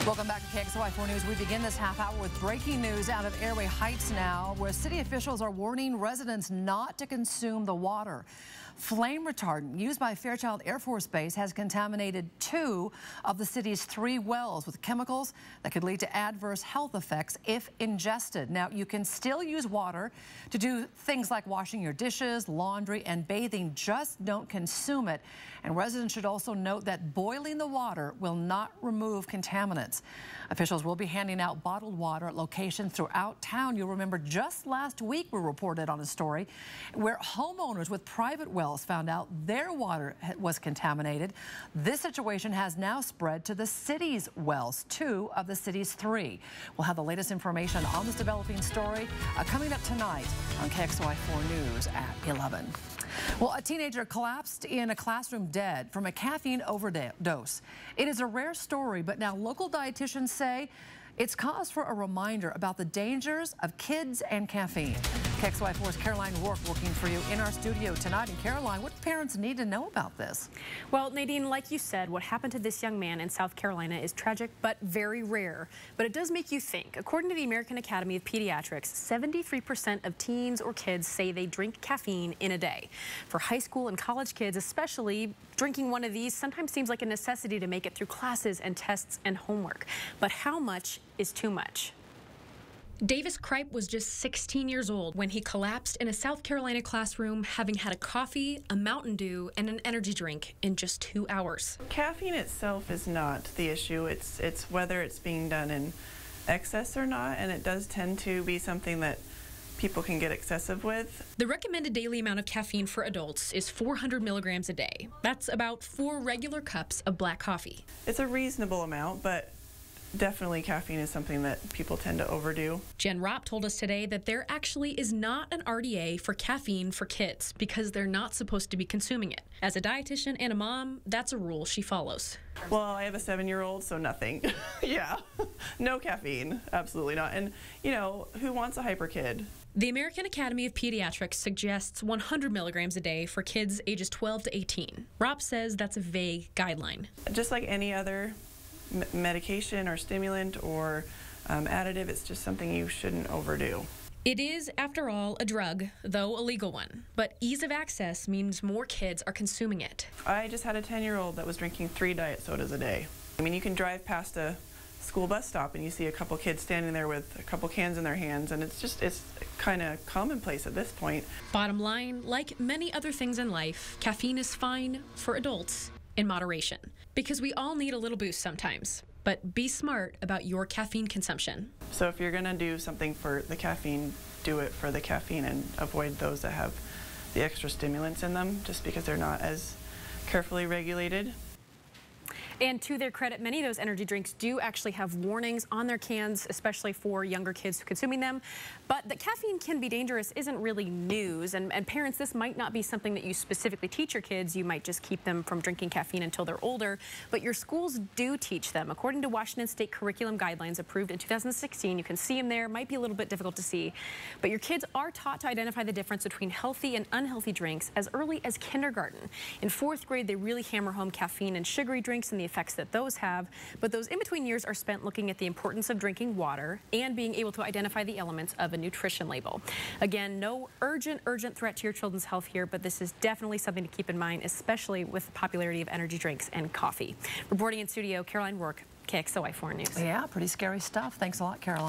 Welcome back to KXLY 4 News. We begin this half hour with breaking news out of Airway Heights now, where city officials are warning residents not to consume the water. Flame retardant used by Fairchild Air Force Base has contaminated 2 of the city's 3 wells with chemicals that could lead to adverse health effects if ingested. Now, you can still use water to do things like washing your dishes, laundry, and bathing. Just don't consume it. And residents should also note that boiling the water will not remove contaminants. Officials will be handing out bottled water at locations throughout town. You'll remember just last week we reported on a story where homeowners with private wells found out their water was contaminated. This situation has now spread to the city's wells, 2 of the city's 3. We'll have the latest information on this developing story coming up tonight on KXLY 4 News at 11. Well, a teenager collapsed in a classroom dead from a caffeine overdose. It is a rare story, but now local dietitians say it's cause for a reminder about the dangers of kids and caffeine. KXLY 4's Caroline Rourke working for you in our studio tonight. And Caroline, what do parents need to know about this? Well, Nadine, like you said, what happened to this young man in South Carolina is tragic but very rare. But it does make you think. According to the American Academy of Pediatrics, 73% of teens or kids say they drink caffeine in a day. For high school and college kids especially, drinking one of these sometimes seems like a necessity to make it through classes and tests and homework. But how much is too much? Davis Kripe was just 16 years old when he collapsed in a South Carolina classroom, having had a coffee, a Mountain Dew, and an energy drink in just 2 hours. Caffeine itself is not the issue. It's whether it's being done in excess or not, and it does tend to be something that people can get excessive with. The recommended daily amount of caffeine for adults is 400 milligrams a day. That's about 4 regular cups of black coffee. It's a reasonable amount, but definitely caffeine is something that people tend to overdo. Jen Rourke told us today that there actually is not an RDA for caffeine for kids because they're not supposed to be consuming it. As a dietitian and a mom, that's a rule she follows. Well, I have a 7-year-old, so nothing. Yeah, no caffeine, absolutely not. And, you know, who wants a hyper kid? The American Academy of Pediatrics suggests 100 milligrams a day for kids ages 12 to 18. Rob says that's a vague guideline. Just like any other medication or stimulant or additive, it's just something you shouldn't overdo. It is, after all, a drug, though a legal one. But ease of access means more kids are consuming it. I just had a 10-year-old that was drinking 3 diet sodas a day. I mean, you can drive past a school bus stop and you see a couple kids standing there with a couple cans in their hands, and it's kind of commonplace at this point. Bottom line, like many other things in life, caffeine is fine for adults in moderation, because we all need a little boost sometimes. But be smart about your caffeine consumption. So if you're going to do something for the caffeine, do it for the caffeine and avoid those that have the extra stimulants in them, just because they're not as carefully regulated. And to their credit, many of those energy drinks do actually have warnings on their cans, especially for younger kids consuming them. But that caffeine can be dangerous isn't really news. And parents, this might not be something that you specifically teach your kids. You might just keep them from drinking caffeine until they're older. But your schools do teach them. According to Washington State curriculum guidelines approved in 2016, you can see them there. Might be a little bit difficult to see. But your kids are taught to identify the difference between healthy and unhealthy drinks as early as kindergarten. In 4th grade, they really hammer home caffeine and sugary drinks and the effects that those have, but those in-between years are spent looking at the importance of drinking water and being able to identify the elements of a nutrition label. Again, no urgent threat to your children's health here, but this is definitely something to keep in mind, especially with the popularity of energy drinks and coffee. Reporting in studio, Caroline Rourke, KXLY 4 News. Yeah, pretty scary stuff. Thanks a lot, Caroline.